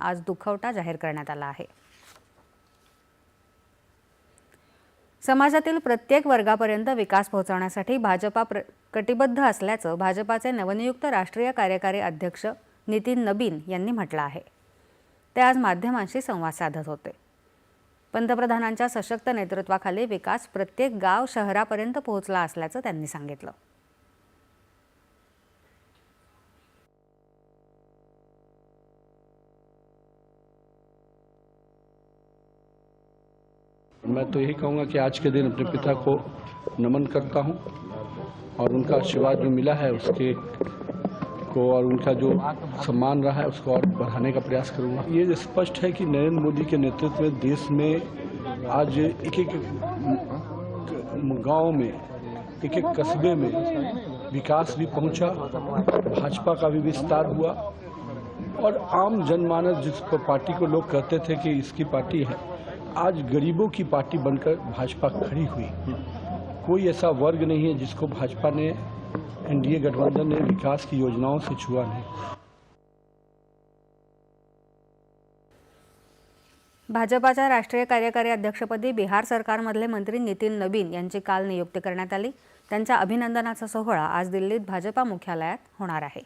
आज दुखवटा जाहीर करण्यात आला आहे। समाजातील प्रत्येक वर्गापर्यंत विकास पोहोचवण्यासाठी भाजपा कटिबद्ध असल्याचं भाजपाचे नवनियुक्त राष्ट्रीय कार्यकारी अध्यक्ष नितीन नबीन यांनी म्हटलं आहे। ते आज माध्यमांशी संवाद साधत होते। पंतप्रधानांच्या सशक्त नेतृत्वाखाली विकास प्रत्येक गाव शहरापर्यंत पोहोचला असल्याचं त्यांनी सांगितलं। मैं तो यही कहूँगा कि आज के दिन अपने पिता को नमन करता हूँ और उनका आशीर्वाद जो मिला है उसके को और उनका जो सम्मान रहा है उसको और बढ़ाने का प्रयास करूँगा। ये स्पष्ट है कि नरेंद्र मोदी के नेतृत्व में देश में आज एक एक गांव में एक एक कस्बे में विकास भी पहुंचा, भाजपा का भी विस्तार हुआ और आम जनमानस जिस पार्टी को लोग कहते थे कि इसकी पार्टी है, आज गरीबों की पार्टी बनकर भाजपा खड़ी हुई। कोई ऐसा वर्ग नहीं है जिसको भाजपा ने एनडीए गठबंधन ने विकास की योजनाओं से छुआ नहीं। भाजपाच्या राष्ट्रीय कार्यकारी अध्यक्षपदी बिहार सरकारमधले मंत्री नितीन नबीन यांची काल नियुक्ती करण्यात आली। त्यांच्या अभिनंदनाचा सोहळा आज दिल्लीत भाजपा मुख्यालयात होणार आहे।